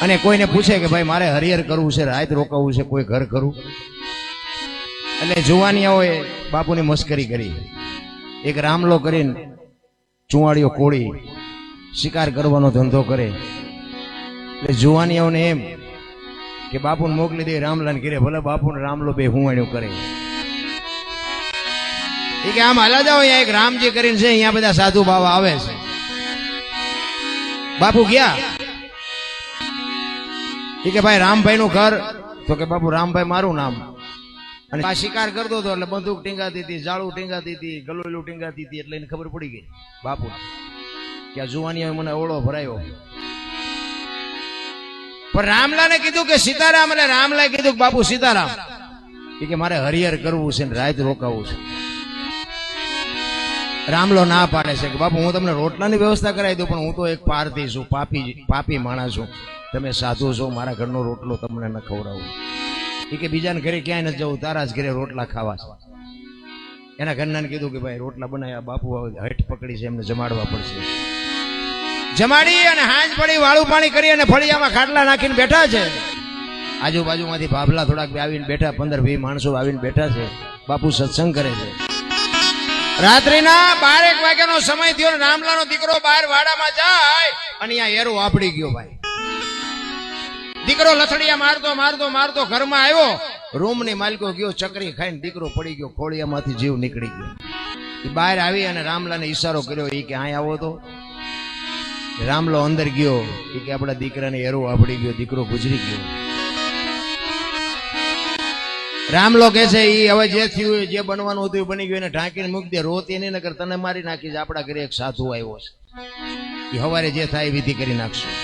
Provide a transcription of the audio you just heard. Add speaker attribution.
Speaker 1: અને કોઈને પૂછે કે ભાઈ મારે હરિહર કરવું છે, રાત રોકાવું છે, કોઈ ઘર કરું, એટલે જુવાનિયાઓએ બાપુની મસ્કરી કરી. એક રામલો કરીને ચુવાડીઓ કોળી શિકાર કરવાનો ધંધો કરે, એટલે જુવાનિયાઓને એમ કે બાપુને મોકલી દે રામલાને ઘરે, ભલે બાપુને રામલો બે હુંવાણ્યું કરે. એ કે આમ હાલા જાઓ, અહીંયા એક રામજી કરીને છે, અહીંયા બધા સાધુ બાવા આવે છે. બાપુ ગયા. એ કે ભાઈ રામભાઈ નું ઘર, તો કે બાપુ રામભાઈ મારું નામ. અને આ શિકાર કરતો હતો એટલે બંદૂક ટીંગાતી હતી, જાળું ટીંગાતી હતી, ગલોયલું ટીંગાતી હતી, એટલે એને ખબર પડી ગઈ બાપુ કે આ જુવાનીએ મને ઓળો ભરાયો. પણ રામલાને કીધું કે સીતારામ, અને રામલાએ કીધું કે બાપુ સીતારામ. એ કે મારે હરિહર કરવું છે ને રાત રોકાવું છે. રામલો ના પાડે છે કે બાપુ હું તમને રોટલાની વ્યવસ્થા કરાવી દઉં, પણ હું તો એક પારધી છું, પાપી માણસ છું, તમે સાધુ છો, મારા ઘરનો રોટલો તમને ન ખવડાવું. એ કે બીજાને ઘરે ક્યાંય નથી જવું, તારા જ ઘરે રોટલા ખાવા છે. એના ઘરનાને કીધું કે ભાઈ રોટલા બનાવ્યા, બાપુ હઠ પકડી છે, એમને જમાડવા પડશે. જમાડી અને હાંજ પડી વાળું પાણી કરી અને ફળિયામાં ખાટલા નાખીને બેઠા છે. આજુબાજુમાંથી ભાભલા થોડાક આવીને બેઠા, 15-20 માણસો આવીને બેઠા છે. બાપુ સત્સંગ કરે છે. રાત્રિના 12 વાગ્યાનો સમય થયો. રામલાનો દીકરો બહાર વાડામાં જાય અને અહીંયા એરો આપડી ગયો. ભાઈ દીકરો લથડિયા મારતો મારતો મારતો ઘરમાં આવ્યો. રૂમ ની માલિકો ગયો, ચકરી ખાઈને દીકરો પડી ગયો, ખોળિયામાંથી જીવ નીકળી ગયો. એ બહાર આવી અને રામલાને ઈશારો કર્યો. એ કે અહીં આવો. તો રામલો અંદર ગયો. એ કે આપણા દીકરાને એરો આપડી ગયો, દીકરો ગુજરી ગયો. રામલો કે છે એ હવે જે થયું, જે બનવાનું હતું એ બની ગયું, એને ઢાંકીને મૂકી દે, રોતી નહીં, નકર તને મારી નાખીશ. આપણા ઘરે એક સાધુ આવ્યો છે, એ હવારે જે થાય વિધિ કરી નાખશું.